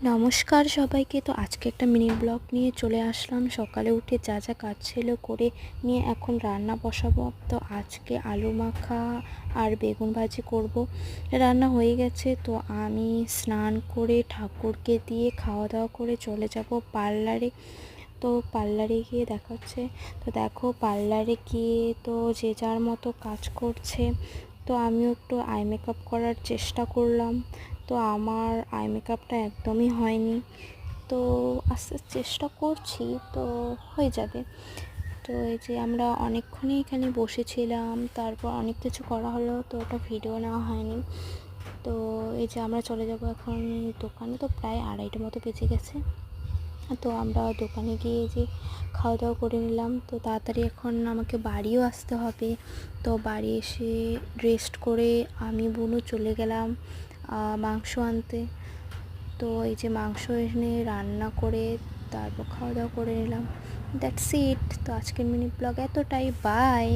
নমস্কার সবাইকে। তো আজকে একটা মিনি ব্লগ নিয়ে চলে আসলাম। সকালে উঠে যা যা কাজ ছিল করে নিয়ে এখন রান্না বসাবো। তো আজকে আলু মাখা আর বেগুন ভাজি করব। রান্না হয়ে গেছে। তো আমি স্নান করে ঠাকুরকে দিয়ে খাওয়া দাওয়া করে চলে যাব পার্লারে। তো পার্লারে গিয়ে দেখাচ্ছে। তো দেখো পার্লারে গিয়ে তো যে যার মতো কাজ করছে। তো আমিও একটু আই মেকআপ করার চেষ্টা করলাম। তো আমার আই মেকআপটা একদমই হয়নি। তো আস্তে চেষ্টা করছি, তো হয়ে যাবে। তো এই যে আমরা অনেকক্ষণই এখানে বসেছিলাম, তারপর অনেক কিছু করা হলো, তো ওটা ভিডিও নেওয়া হয়নি। তো এই যে আমরা চলে যাব এখন দোকানে। তো প্রায় 2:30 মতো বেজে গেছে। তো আমরা দোকানে গিয়ে যে খাওয়া দাওয়া করে নিলাম। তো তাড়াতাড়ি এখন আমাকে বাড়িও আসতে হবে। তো বাড়ি এসে রেস্ট করে আমি বোনও চলে গেলাম মাংস আনতে। তো এই যে মাংস এনে রান্না করে তারপর খাওয়া দাওয়া করে নিলাম। That's it. তো আজকের মিনি ব্লগ এতটাই। বাই।